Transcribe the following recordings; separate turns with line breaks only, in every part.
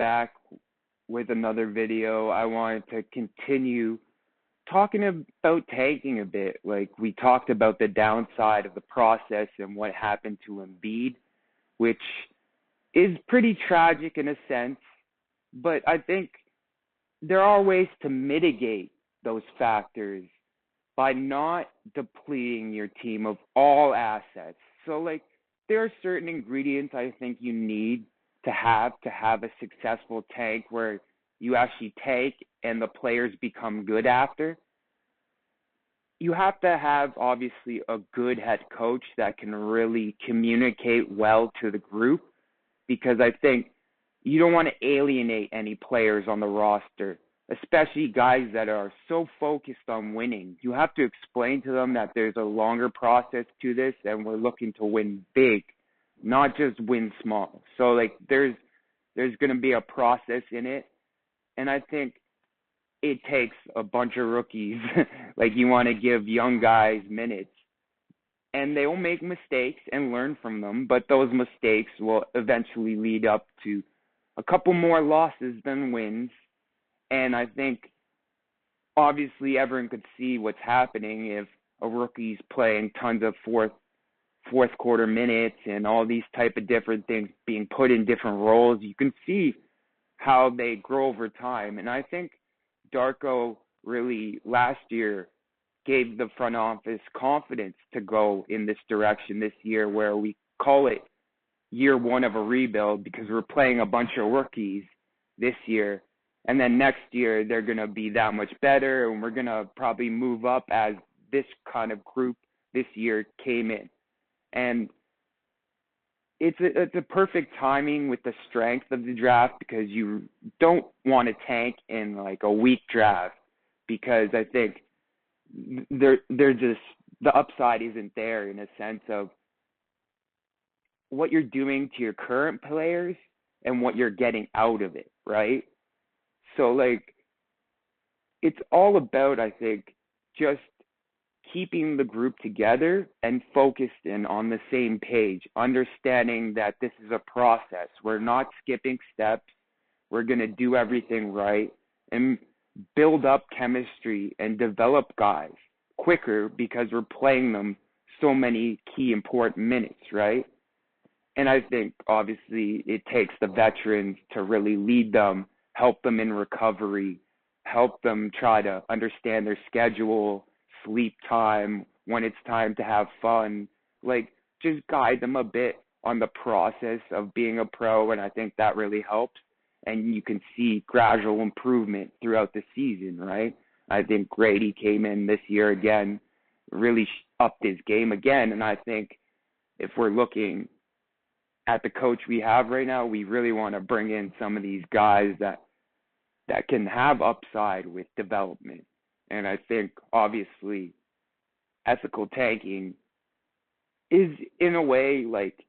back with another video. I wanted to continue talking about tanking a bit. Like, we talked about the downside of the process and what happened to Embiid, which is pretty tragic in a sense, but I think there are ways to mitigate those factors by not depleting your team of all assets. So, like, there are certain ingredients I think you need to have a successful tank where you actually tank and the players become good after. You have to have, obviously, a good head coach that can really communicate well to the group, because I think you don't want to alienate any players on the roster, especially guys that are so focused on winning. You have to explain to them that there's a longer process to this and we're looking to win big, not just win small. So, like, there's going to be a process in it, and I think it takes a bunch of rookies. Like, you want to give young guys minutes, and they will make mistakes and learn from them, but those mistakes will eventually lead up to a couple more losses than wins. And I think, obviously, everyone could see what's happening if a rookie's playing tons of fourth quarter minutes and all these type of different things being put in different roles. You can see how they grow over time. And I think Darko really last year gave the front office confidence to go in this direction this year, where we call it year one of a rebuild, because we're playing a bunch of rookies this year. And then next year, they're going to be that much better, and we're going to probably move up as this kind of group this year came in. And it's a perfect timing with the strength of the draft, because you don't want to tank in, like, a weak draft, because I think they're just, the upside isn't there in a sense of what you're doing to your current players and what you're getting out of it, right? So, like, it's all about, I think, just keeping the group together and focused in on the same page, understanding that this is a process. We're not skipping steps. We're going to do everything right and build up chemistry and develop guys quicker, because we're playing them so many key important minutes, right? And I think, obviously, it takes the veterans to really lead them, help them in recovery, help them try to understand their schedule, sleep time, when it's time to have fun, like, just guide them a bit on the process of being a pro, and I think that really helps. And you can see gradual improvement throughout the season, right? I think Grady came in this year again, really upped his game again, and I think if we're looking at the coach we have right now, we really want to bring in some of these guys that can have upside with development. And I think, obviously, ethical tanking is, in a way, like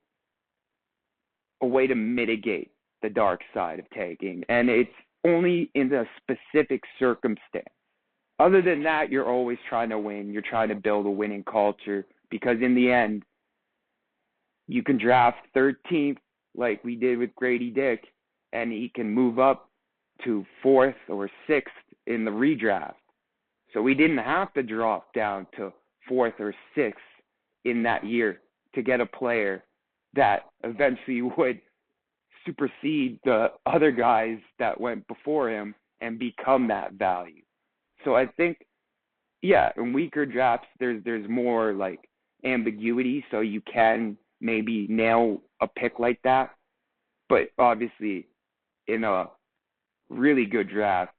a way to mitigate the dark side of tanking. And it's only in a specific circumstance. Other than that, you're always trying to win. You're trying to build a winning culture, because in the end, you can draft 13th like we did with Grady Dick, and he can move up to 4th or 6th in the redraft. So we didn't have to drop down to 4th or 6th in that year to get a player that eventually would supersede the other guys that went before him and become that value. So I think, yeah, in weaker drafts, there's more, like, ambiguity, so you can maybe nail a pick like that. But obviously, in a really good draft,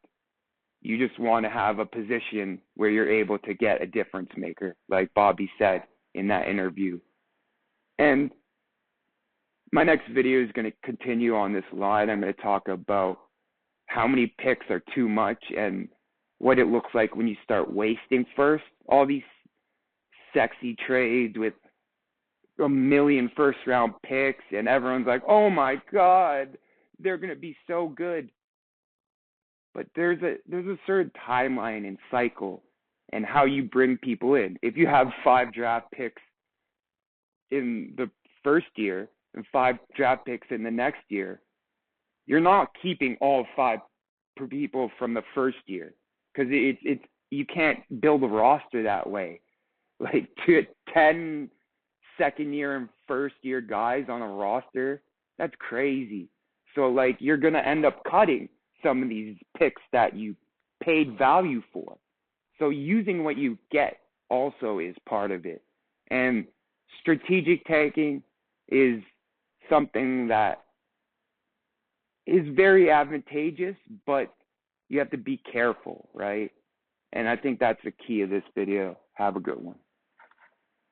you just want to have a position where you're able to get a difference maker, like Bobby said in that interview. And my next video is going to continue on this line. I'm going to talk about how many picks are too much and what it looks like when you start wasting first. All these sexy trades with a million first-round picks, and everyone's like, oh, my God, they're going to be so good. But there's a certain timeline and cycle and how you bring people in. If you have 5 draft picks in the first year and 5 draft picks in the next year, You're not keeping all five people from the first year because it's you can't build a roster that way. Like 10 second year and first year guys on a roster, that's crazy. So like you're gonna end up cutting some of these picks that you paid value for. So using what you get also is part of it. And strategic tanking is something that is very advantageous, but you have to be careful, right? And I think that's the key of this video. Have a good one.